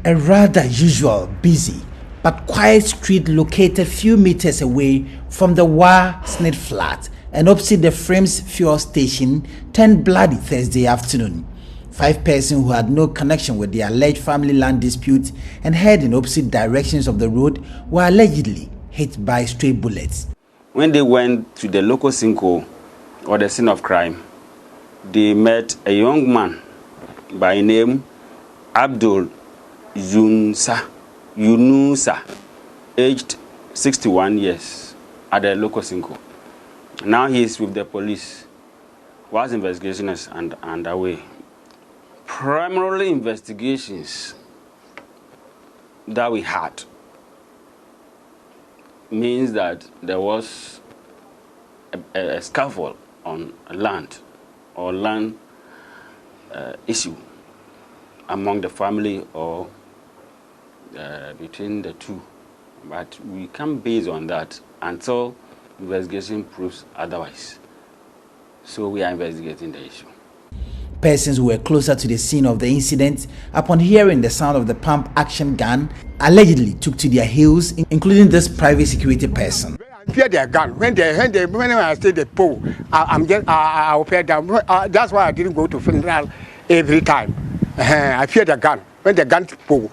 A rather usual, busy, but quiet street located few meters away from the Wa Snit flat and opposite the Frames fuel station turned bloody Thursday afternoon. 5 persons who had no connection with the alleged family land dispute and headed in opposite directions of the road were allegedly hit by stray bullets. When they went to the local Cinco, or the scene of crime, they met a young man by name Abdul Yunusa, aged 61 years, at the local Cinco. Now he is with the police, whilst investigation is underway. Primarily investigations that we had means that there was a scuffle on land or land issue among the family or between the two. But we can't base on that until investigation proves otherwise. So we are investigating the issue. Persons who were closer to the scene of the incident, upon hearing the sound of the pump action gun, allegedly took to their heels, including this private security person. I fear their gun. When I say the pole, I'll fear them. That's why I didn't go to funeral every time. I fear the gun. When the gun pole,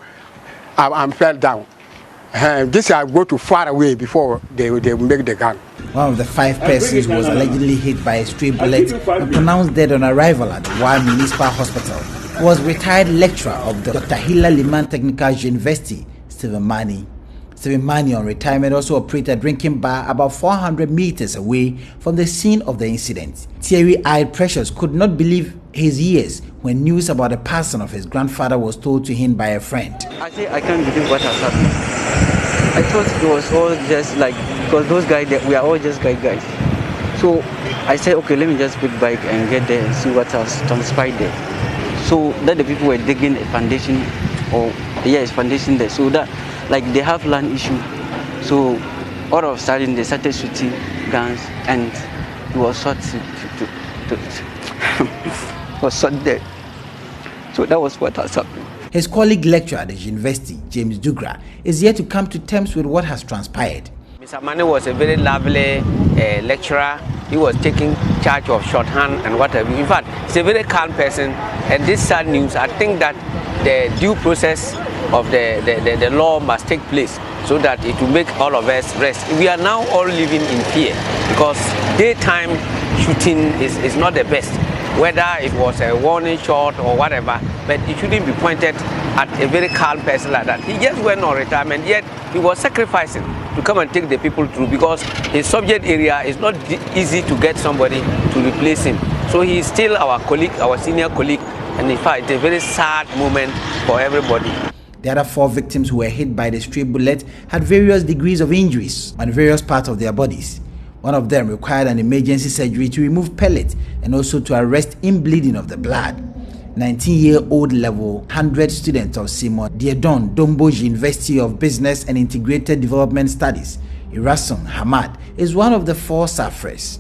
I fell down. This I go to far away before they make the gun. One of the 5 persons was allegedly hit by a stray bullet and pronounced dead on arrival at the Wa Municipal Hospital was retired lecturer of the Dr. Hilla Limann Technical University, Stephen Mani. Stephen Mani, on retirement, also operated a drinking bar about 400 meters away from the scene of the incident. Teary-eyed Precious could not believe his ears when news about the passing of his grandfather was told to him by a friend. I say I can't believe what has happened. I thought it was all just like, because those guys, we are all just guys. So I said, okay, let me just pick bike and get there and see what has transpired there. So that the people were digging a foundation, foundation there. So that, like, they have land issue. So all of a sudden they started shooting guns and he was shot was shot dead. So that was what has happened. His colleague lecturer at the university, James Dugra, is yet to come to terms with what has transpired. Mr. Mani was a very lovely lecturer. He was taking charge of shorthand and whatever. In fact, he's a very calm person. And this sad news, I think that the due process of the law must take place so that it will make all of us rest. We are now all living in fear because daytime shooting is not the best. Whether it was a warning shot or whatever, but it shouldn't be pointed at a very calm person like that. He just went on retirement, yet he was sacrificing to come and take the people through because his subject area is not easy to get somebody to replace him. So he is still our colleague, our senior colleague, and in fact, it's a very sad moment for everybody. The other 4 victims who were hit by the stray bullet had various degrees of injuries on various parts of their bodies. One of them required an emergency surgery to remove pellet and also to arrest inbleeding of the blood. 19-year-old level 100 student of Simon Diedon Domboji University of Business and Integrated Development Studies, Irason Hamad, is one of the 4 sufferers.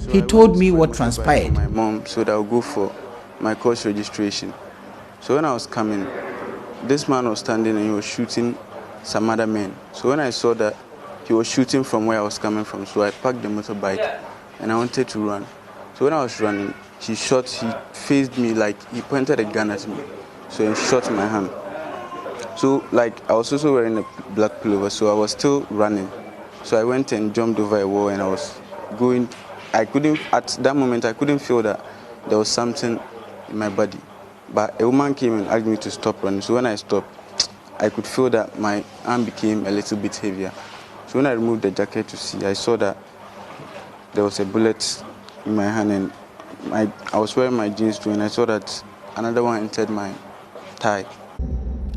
He told me what transpired. My mom said I'll go for my course registration. So when I was coming, this man was standing and he was shooting some other men. So when I saw that he was shooting from where I was coming from, so I parked the motorbike and I wanted to run. So when I was running, he faced me, like he pointed a gun at me. So he shot my hand. So like I was also wearing a black pullover, so I was still running. So I went and jumped over a wall and I was going. At that moment, I couldn't feel that there was something in my body. But a woman came and asked me to stop running. So when I stopped, I could feel that my arm became a little bit heavier. So when I removed the jacket to see, I saw that there was a bullet in my hand and I was wearing my jeans too, and I saw that another one entered my thigh.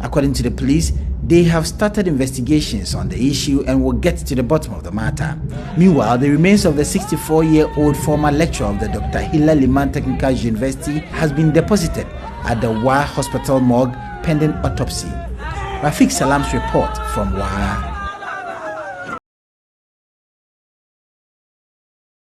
According to the police, they have started investigations on the issue and will get to the bottom of the matter. Meanwhile, the remains of the 64-year-old former lecturer of the Dr. Hilla Limann Technical University has been deposited at the Wa Hospital morgue pending autopsy. Rafiq Salam's report from Wa.